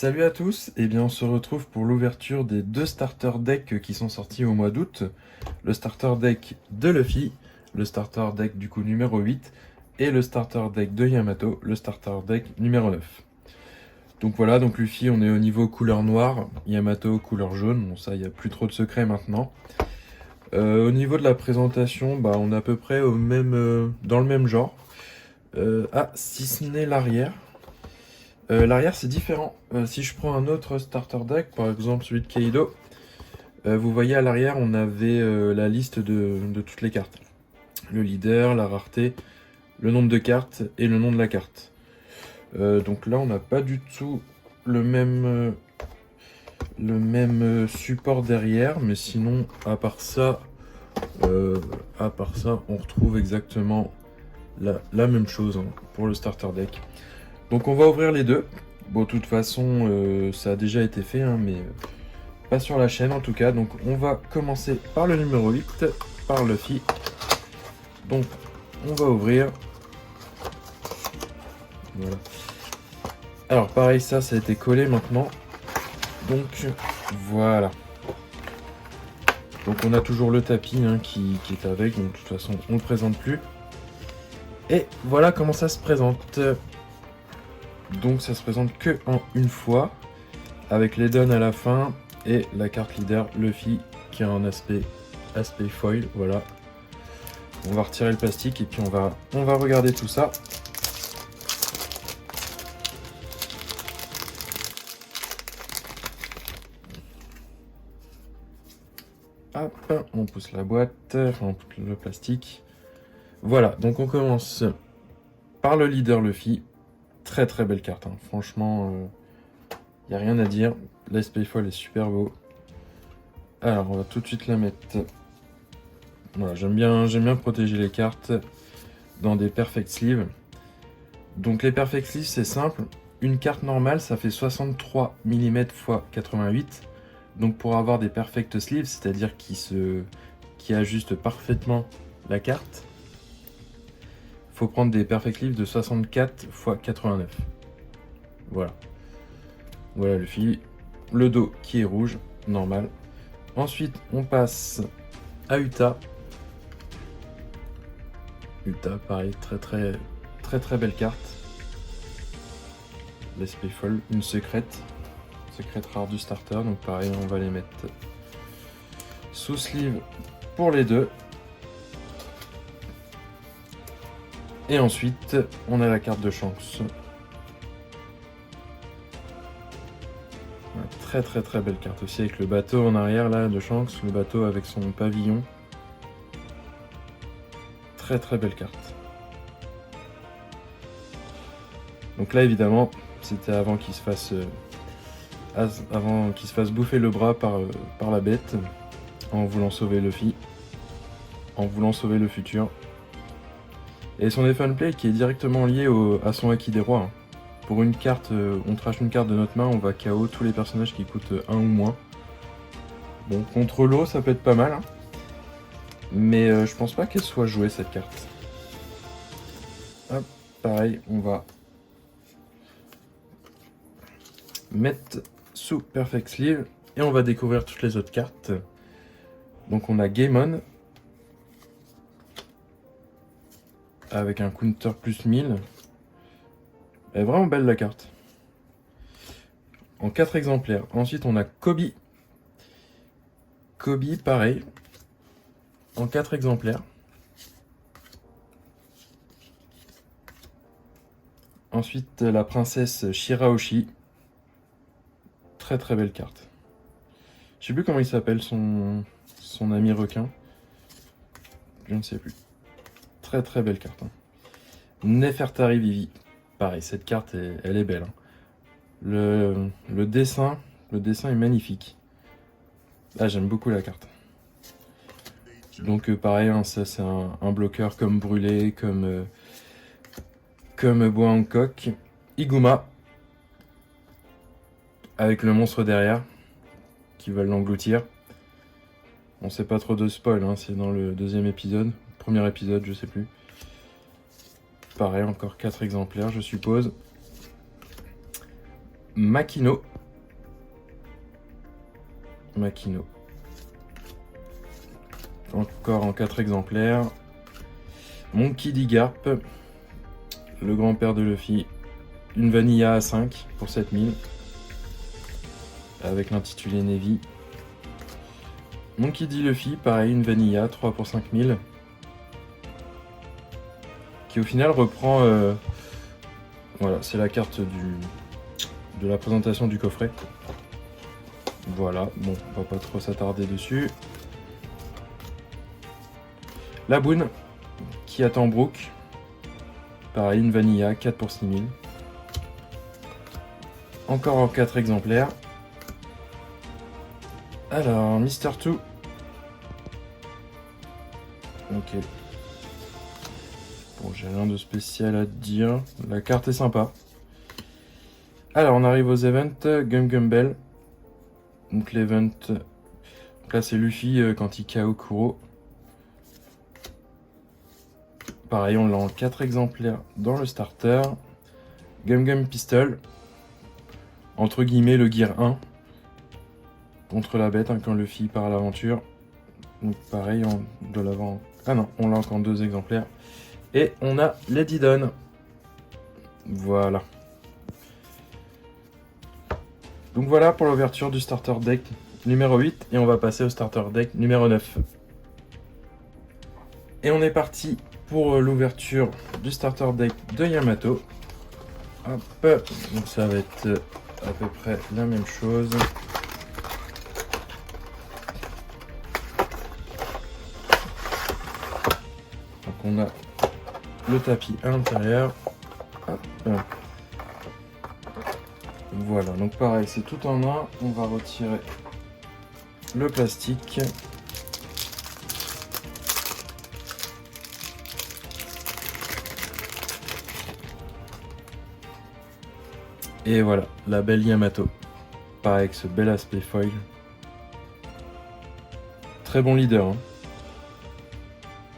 Salut à tous, et bien on se retrouve pour l'ouverture des deux starter decks qui sont sortis au mois d'août. Le starter deck de Luffy, le starter deck du coup numéro 8, et le starter deck de Yamato, le starter deck numéro 9. Donc voilà, donc Luffy on est au niveau couleur noire, Yamato couleur jaune, bon ça il n'y a plus trop de secrets maintenant. Au niveau de la présentation, on est à peu près dans le même genre. Si ce n'est l'arrière. L'arrière c'est différent. Si je prends un autre starter deck, par exemple celui de Kaido, vous voyez à l'arrière on avait la liste de toutes les cartes. Le leader, la rareté, le nombre de cartes et le nom de la carte. Donc là on n'a pas du tout le même support derrière, mais sinon à part ça, on retrouve exactement la même chose pour le starter deck. Donc on va ouvrir les deux. Bon, de toute façon, ça a déjà été fait, mais pas sur la chaîne en tout cas. Donc on va commencer par le numéro 8, par Luffy. Donc on va ouvrir. Voilà. Alors pareil, ça a été collé maintenant. Donc voilà. Donc on a toujours le tapis qui est avec, donc de toute façon on ne le présente plus. Et voilà comment ça se présente. Donc ça se présente que en une fois, avec les dons à la fin et la carte leader Luffy qui a un aspect foil. Voilà. On va retirer le plastique et puis on va regarder tout ça. Hop, on pousse la boîte, on pousse le plastique. Voilà, donc on commence par le leader Luffy. Très très belle carte, franchement, il n'y a rien à dire. L'aspect foil est super beau. Alors on va tout de suite la mettre. Voilà, j'aime bien protéger les cartes dans des perfect sleeves. Donc les perfect sleeves c'est simple. Une carte normale ça fait 63 mm x 88. Donc pour avoir des perfect sleeves, c'est-à-dire qui ajustent parfaitement la carte, faut prendre des perfect sleeves de 64 x 89. Voilà. Voilà le fil. Le dos qui est rouge, normal. Ensuite on passe à Uta. Uta, pareil, très belle carte. L'aspect folle, une secrète rare du starter, donc pareil, on va les mettre sous sleeve pour les deux. Et ensuite, on a la carte de Shanks. Très belle carte aussi, avec le bateau en arrière là de Shanks, le bateau avec son pavillon. Très belle carte. Donc là évidemment, c'était avant qu'il se fasse bouffer le bras par la bête, en voulant sauver Luffy, en voulant sauver le futur. Et son Fun Play qui est directement lié à son Haki des Rois. Pour une carte, on trash une carte de notre main, on va KO tous les personnages qui coûtent 1 ou moins. Bon, contre l'eau, ça peut être pas mal. Mais je pense pas qu'elle soit jouée cette carte. Hop, pareil, on va mettre sous Perfect Sleeve et on va découvrir toutes les autres cartes. Donc on a Game On avec un counter plus 1000. Elle est vraiment belle la carte. En 4 exemplaires. Ensuite on a Kobe. Kobe pareil. En 4 exemplaires. Ensuite la princesse Shirahoshi. Très belle carte. Je sais plus comment il s'appelle son ami requin. Je ne sais plus. Très belle carte. Nefertari Vivi. Pareil, cette carte, elle est belle. Le dessin est magnifique. Ah, j'aime beaucoup la carte. Donc pareil, ça c'est un bloqueur comme Brûlé, comme Bois Hancock. Iguma. Avec le monstre derrière, qui va l'engloutir. On sait pas trop de spoil, c'est dans le deuxième épisode. Premier épisode, je sais plus. Pareil, encore 4 exemplaires, je suppose. Makino. Makino. Encore en 4 exemplaires. Monkey D. Garp. Le grand-père de Luffy. Une Vanilla à 5 pour 7000. Avec l'intitulé Navy. Monkey D. Luffy, pareil, une Vanilla, 3 pour 5000. Qui au final reprend... voilà, c'est la carte de la présentation du coffret. Voilà, bon, on va pas trop s'attarder dessus. La Boone, qui attend Brook. Pareil, une Vanilla, 4 pour 6000. Encore en 4 exemplaires. Alors, Mister 2. Ok. Bon, j'ai rien de spécial à dire. La carte est sympa. Alors, on arrive aux events. Gum Gum Bell. Donc, l'event. Donc là, c'est Luffy quand il KO Kuro. Pareil, on l'a en 4 exemplaires dans le starter. Gum Gum Pistol. Entre guillemets, le Gear 1. Contre la bête, hein, quand Luffy part à l'aventure. Donc, pareil, on doit l'avoir. Ah non, on l'a encore 2 exemplaires. Et on a Lady Dawn. Voilà. Donc voilà pour l'ouverture du starter deck numéro 8. Et on va passer au starter deck numéro 9. Et on est parti pour l'ouverture du starter deck de Yamato. Hop. Donc ça va être à peu près la même chose. Donc on a le tapis à l'intérieur. Voilà, donc pareil, c'est tout en un. On va retirer le plastique. Et voilà, la belle Yamato. Pareil, avec ce bel aspect foil. Très bon leader. Hein.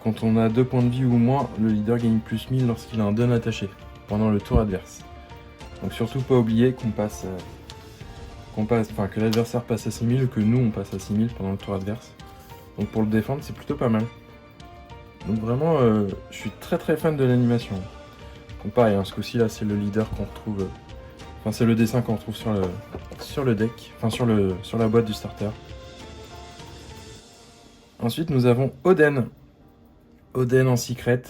Quand on a 2 points de vie ou moins, le leader gagne plus 1000 lorsqu'il a un don attaché pendant le tour adverse. Donc surtout pas oublier que l'adversaire passe à 6000 ou que nous on passe à 6000 pendant le tour adverse. Donc pour le défendre, c'est plutôt pas mal. Donc vraiment, je suis très très fan de l'animation. Donc pareil, hein, ce coup-ci là, c'est le leader qu'on retrouve. Enfin, c'est le dessin qu'on retrouve sur le deck, enfin sur la boîte du starter. Ensuite, nous avons Oden. Oden en secret,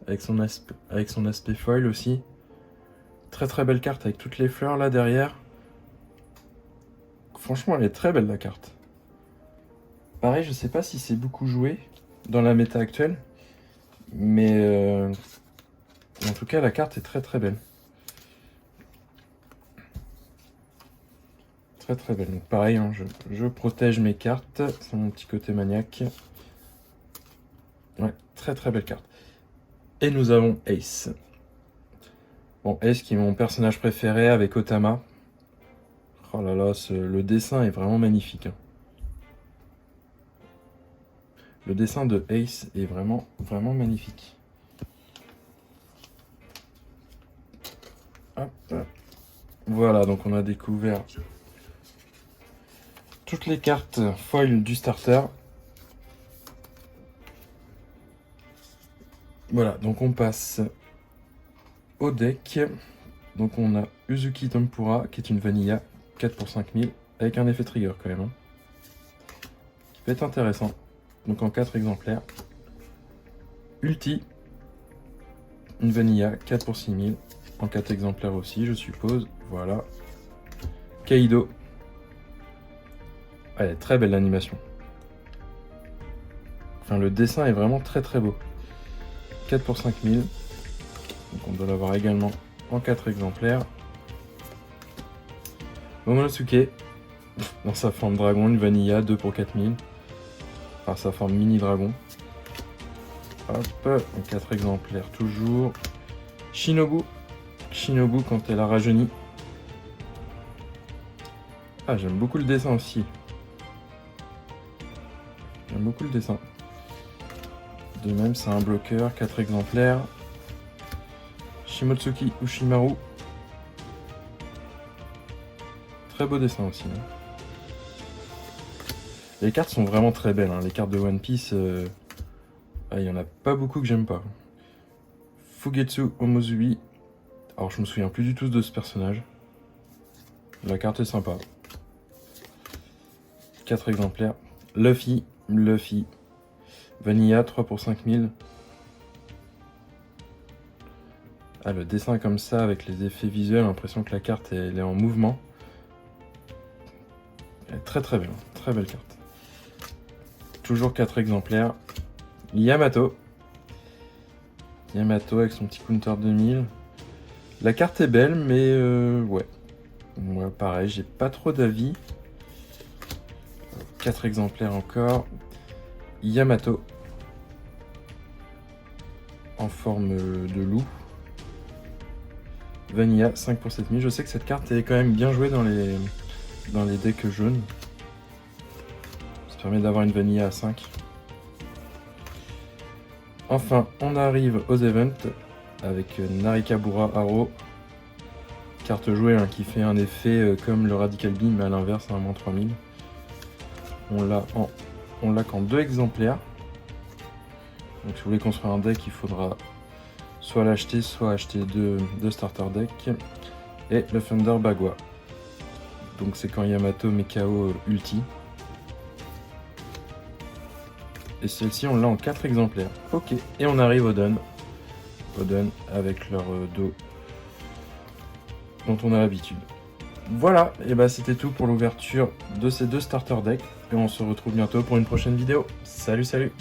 avec son aspect foil aussi. Très très belle carte avec toutes les fleurs là derrière. Franchement, elle est très belle la carte. Pareil, je sais pas si c'est beaucoup joué dans la méta actuelle, mais en tout cas, la carte est très très belle. Très très belle. Donc pareil, hein, je protège mes cartes. C'est mon petit côté maniaque. Ouais, très très belle carte. Et nous avons Ace. Bon, Ace qui est mon personnage préféré avec Otama. Oh là là, le dessin est vraiment magnifique. Hein. Le dessin de Ace est vraiment vraiment magnifique. Hop. Voilà, donc on a découvert toutes les cartes foil du starter. Voilà, donc on passe au deck. Donc on a Uzuki Tempura, qui est une Vanilla, 4 pour 5000, avec un effet trigger quand même. Hein, qui peut être intéressant. Donc en 4 exemplaires. Ulti, une Vanilla, 4 pour 6000, en 4 exemplaires aussi, je suppose. Voilà. Kaido. Ah, elle est très belle l'animation. Enfin, le dessin est vraiment très très beau. 4 pour 5000. Donc on doit l'avoir également en 4 exemplaires. Momonosuke, dans sa forme dragon, une Vanilla, 2 pour 4000. Par sa forme mini dragon. Hop, en 4 exemplaires toujours. Shinobu. Shinobu quand elle a rajeuni. Ah, j'aime beaucoup le dessin aussi. J'aime beaucoup le dessin. De même, c'est un bloqueur, 4 exemplaires. Shimotsuki Ushimaru. très beau dessin aussi. Hein. Les cartes sont vraiment très belles. Hein. Les cartes de One Piece, il y en a pas beaucoup que j'aime pas. Fugetsu Omozui. Alors je me souviens plus du tout de ce personnage. La carte est sympa. 4 exemplaires. Luffy. Vanilla, 3 pour 5000. Ah, le dessin comme ça, avec les effets visuels, l'impression que la carte elle est en mouvement. Elle est très très belle, très belle carte. Toujours 4 exemplaires. Yamato. Yamato avec son petit counter 2000. La carte est belle, mais ouais. Moi, pareil, j'ai pas trop d'avis. 4 exemplaires encore. Yamato. En forme de loup. Vanilla, 5 pour 7000. Je sais que cette carte est quand même bien jouée dans les decks jaunes. Ça permet d'avoir une Vanilla à 5. Enfin, on arrive aux events avec Narikabura Haro. Carte jouée hein, qui fait un effet comme le Radical Beam, mais à l'inverse, à moins 3000. On l'a qu'en 2 exemplaires. Donc si vous voulez construire un deck, il faudra soit l'acheter, soit acheter deux starter decks. Et le Thunder Bagua. Donc c'est quand Yamato met KO ulti. Et celle-ci, on l'a en 4 exemplaires. Ok, et on arrive au Dun. Au Dun avec leur dos dont on a l'habitude. Voilà, et bah c'était tout pour l'ouverture de ces 2 starter decks. Et on se retrouve bientôt pour une prochaine vidéo. Salut, salut!